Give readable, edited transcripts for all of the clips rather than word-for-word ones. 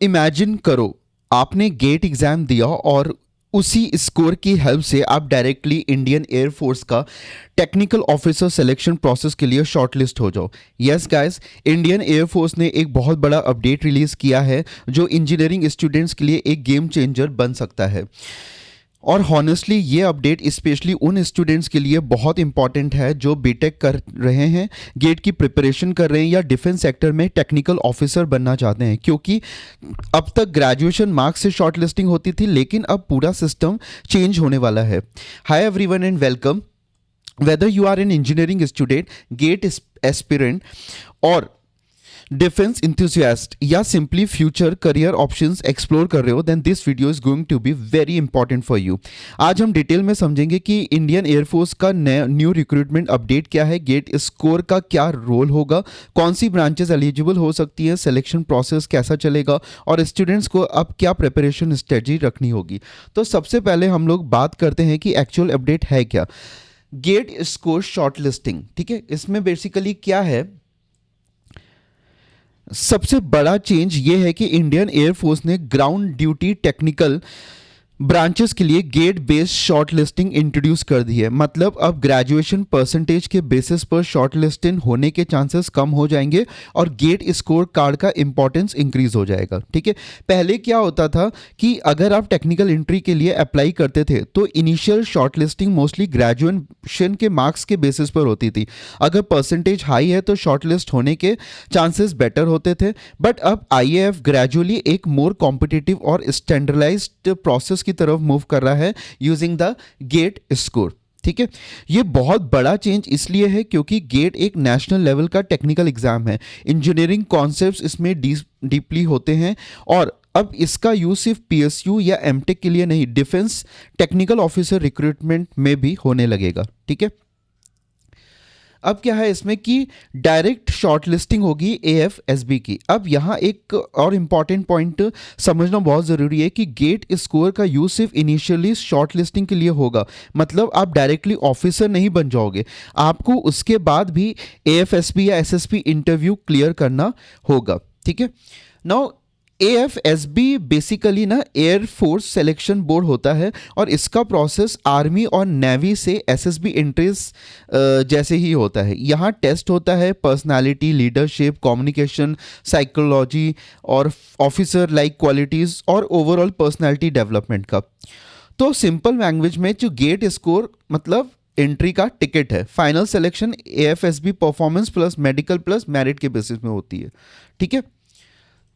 Imagine करो, आपने gate exam दिया और उसी स्कोर की हेल्प से आप डायरेक्टली इंडियन एयरफोर्स का टेक्निकल ऑफिसर सिलेक्शन प्रोसेस के लिए शॉर्टलिस्ट हो जाओ। यस गाइस, इंडियन एयरफोर्स ने एक बहुत बड़ा अपडेट रिलीज किया है जो इंजीनियरिंग स्टूडेंट्स के लिए एक गेम चेंजर बन सकता है। और हॉनेस्टली ये अपडेट स्पेशली उन स्टूडेंट्स के लिए बहुत इंपॉर्टेंट है जो बीटेक कर रहे हैं, गेट की प्रिपरेशन कर रहे हैं या डिफेंस सेक्टर में टेक्निकल ऑफिसर बनना चाहते हैं। क्योंकि अब तक ग्रेजुएशन मार्क्स से शॉर्ट लिस्टिंग होती थी, लेकिन अब पूरा सिस्टम चेंज होने वाला है। Hi everyone and welcome. Whether you are an engineering student, GATE aspirant और डिफेंस इंथुसियास्ट या simply future career options explore कर रहे हो, then this video is going to be very important for you. आज हम डिटेल में समझेंगे कि इंडियन एयरफोर्स का न्यू रिक्रूटमेंट अपडेट क्या है, गेट स्कोर का क्या रोल होगा, कौन सी ब्रांचेस एलिजिबल हो सकती है, सिलेक्शन प्रोसेस कैसा चलेगा और स्टूडेंट्स को अब क्या प्रिपरेशन स्ट्रेटजी रखनी होगी। तो सबसे पहले हम लोग बात करते हैं कि एक्चुअल अपडेट है क्या। गेट स्कोर शॉर्ट लिस्टिंग, ठीक है, इसमें बेसिकली क्या है, सबसे बड़ा चेंज ये है कि इंडियन एयरफोर्स ने ग्राउंड ड्यूटी टेक्निकल ब्रांचेस के लिए GATE based short listing introduce कर दी है। मतलब अब ग्रेजुएशन परसेंटेज के बेसिस पर शॉर्ट लिस्टिंग होने के चांसेस कम हो जाएंगे और गेट स्कोर कार्ड का इंपॉर्टेंस इंक्रीज हो जाएगा। ठीक है, पहले क्या होता था कि अगर आप टेक्निकल एंट्री के लिए अप्लाई करते थे तो initial short listing mostly graduation के मार्क्स के बेसिस पर होती थी। अगर परसेंटेज हाई है तो शॉर्ट लिस्ट होने के चांसेस बेटर होते थे। बट अब आईएएफ ग्रेजुअली एक मोर कॉम्पिटिटिव और स्टैंडर्डाइज्ड प्रोसेस की तरफ मूव कर रहा है यूजिंग द गेट स्कोर। ठीक है, ये बहुत बड़ा चेंज इसलिए है क्योंकि गेट एक नेशनल लेवल का टेक्निकल एग्जाम है। इंजीनियरिंग कॉन्सेप्ट्स इसमें डीपली होते हैं और अब इसका यूज सिर्फ पीएसयू या एमटेक के लिए नहीं, डिफेंस टेक्निकल ऑफिसर रिक्रूटमेंट में भी होने लगेगा। ठीक है, अब क्या है इसमें कि डायरेक्ट शॉर्टलिस्टिंग होगी एएफएसबी की। अब यहाँ एक और इम्पॉर्टेंट पॉइंट समझना बहुत ज़रूरी है कि गेट स्कोर का यूज सिर्फ इनिशियली शॉर्टलिस्टिंग के लिए होगा। मतलब आप डायरेक्टली ऑफिसर नहीं बन जाओगे, आपको उसके बाद भी एएफएसबी या एसएसबी इंटरव्यू क्लियर करना होगा। ठीक है, नाउ एएफएसबी बेसिकली ना एयरफोर्स सिलेक्शन बोर्ड होता है और इसका प्रोसेस आर्मी और नेवी से एसएसबी एंट्रीज जैसे ही होता है। यहाँ टेस्ट होता है पर्सनालिटी, लीडरशिप, कम्युनिकेशन, साइकोलॉजी और ऑफिसर लाइक क्वालिटीज़ और ओवरऑल पर्सनालिटी डेवलपमेंट का। तो सिंपल लैंग्वेज में जो गेट स्कोर मतलब एंट्री का टिकट है, final selection AFSB performance plus medical plus merit के बेसिस में होती है। ठीक है,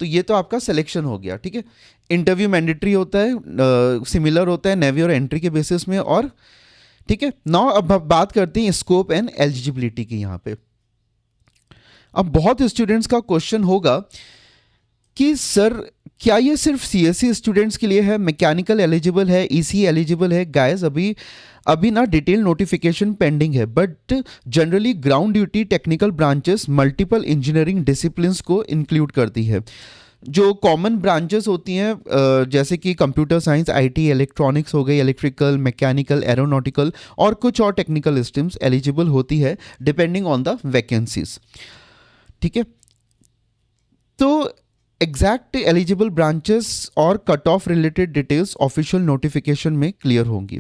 तो ये तो आपका सिलेक्शन हो गया। ठीक है, इंटरव्यू मैंडेटरी होता है, सिमिलर होता है नेवी और एंट्री के बेसिस में। और ठीक है, नाउ अब बात करते हैं स्कोप एंड एलिजिबिलिटी की। यहाँ पे अब बहुत स्टूडेंट्स का क्वेश्चन होगा कि सर क्या ये सिर्फ सीएससी स्टूडेंट्स के लिए है, मैकेनिकल एलिजिबल है, ईसी एलिजिबल है? गाइस अभी ना डिटेल नोटिफिकेशन पेंडिंग है, but generally ground duty technical branches multiple engineering disciplines को इंक्लूड करती है। जो कॉमन ब्रांचेस होती हैं जैसे कि कंप्यूटर साइंस, आईटी, इलेक्ट्रॉनिक्स हो गई, इलेक्ट्रिकल, मैकेनिकल, एरोनॉटिकल और कुछ और टेक्निकल स्ट्रीम्स एलिजिबल होती है डिपेंडिंग ऑन द वैकेंसीज। ठीक है, तो एग्जैक्ट एलिजिबल ब्रांचेस और cut off related details official notification में क्लियर होंगी।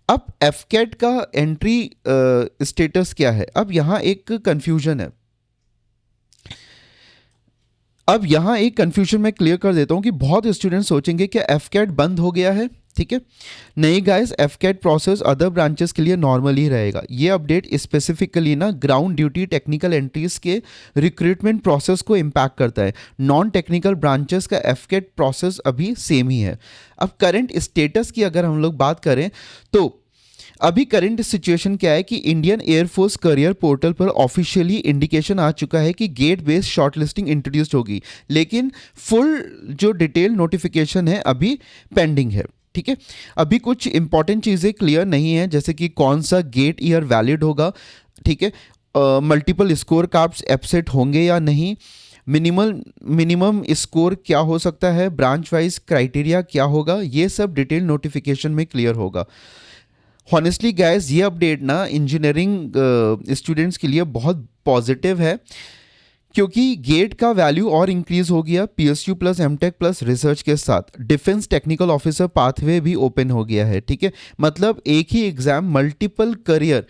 अब एफकेट का एंट्री स्टेटस क्या है? अब यहाँ एक कंफ्यूजन है। अब यहाँ एक कंफ्यूजन मैं क्लियर कर देता हूँ कि बहुत स्टूडेंट सोचेंगे कि एफकेट बंद हो गया है। ठीक है, नहीं गाइस, एफकेट प्रोसेस अदर ब्रांचेस के लिए नॉर्मल ही रहेगा। ये अपडेट स्पेसिफिकली ना ग्राउंड ड्यूटी टेक्निकल एंट्रीज के रिक्रूटमेंट प्रोसेस को इम्पैक्ट करता है। नॉन टेक्निकल ब्रांचेस का एफकेट प्रोसेस अभी सेम ही है। अब करंट स्टेटस की अगर हम लोग बात करें तो अभी करंट सिचुएशन क्या है कि इंडियन एयरफोर्स करियर पोर्टल पर ऑफिशियली इंडिकेशन आ चुका है कि गेट बेस्ड शॉर्टलिस्टिंग इंट्रोड्यूस्ड होगी, लेकिन फुल जो डिटेल नोटिफिकेशन है अभी पेंडिंग है। ठीक है, अभी कुछ इंपॉर्टेंट चीज़ें क्लियर नहीं है, जैसे कि कौन सा गेट ईयर वैलिड होगा। ठीक है, मल्टीपल स्कोर कार्ड्स एब्सेंट होंगे या नहीं, मिनिमम स्कोर क्या हो सकता है, ब्रांच वाइज क्राइटेरिया क्या होगा, ये सब डिटेल नोटिफिकेशन में क्लियर होगा। हॉनेस्टली गाइस, ये अपडेट ना इंजीनियरिंग स्टूडेंट्स के लिए बहुत पॉजिटिव है क्योंकि गेट का वैल्यू और इंक्रीज हो गया PSU plus M Tech plus research के साथ। डिफेंस टेक्निकल ऑफिसर पाथवे भी ओपन हो गया है, ठीक है। मतलब एक ही एग्जाम मल्टीपल करियर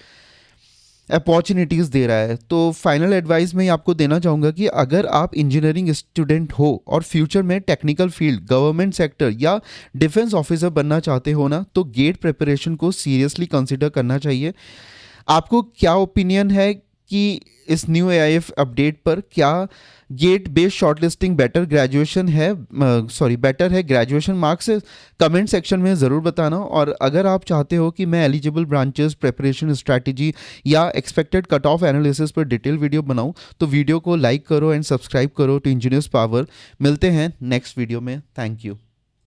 अपॉर्चुनिटीज़ दे रहा है। तो फाइनल एडवाइस मैं आपको देना चाहूँगा कि अगर आप इंजीनियरिंग स्टूडेंट हो और फ्यूचर में टेक्निकल फील्ड, गवर्नमेंट सेक्टर या डिफेंस ऑफिसर बनना चाहते हो ना, तो गेट प्रिपरेशन को सीरियसली कंसिडर करना चाहिए। आपको क्या ओपिनियन है कि इस न्यू एआईएफ अपडेट पर? क्या गेट बेस्ड शॉर्टलिस्टिंग बेटर है ग्रेजुएशन मार्क्स से? कमेंट सेक्शन में ज़रूर बताना। और अगर आप चाहते हो कि मैं एलिजिबल ब्रांचेस, प्रिपरेशन स्ट्रैटेजी या एक्सपेक्टेड कट ऑफ एनालिसिस पर डिटेल वीडियो बनाऊं, तो वीडियो को लाइक करो एंड सब्सक्राइब करो टू इंजीनियर्स पावर। मिलते हैं नेक्स्ट वीडियो में। Thank you.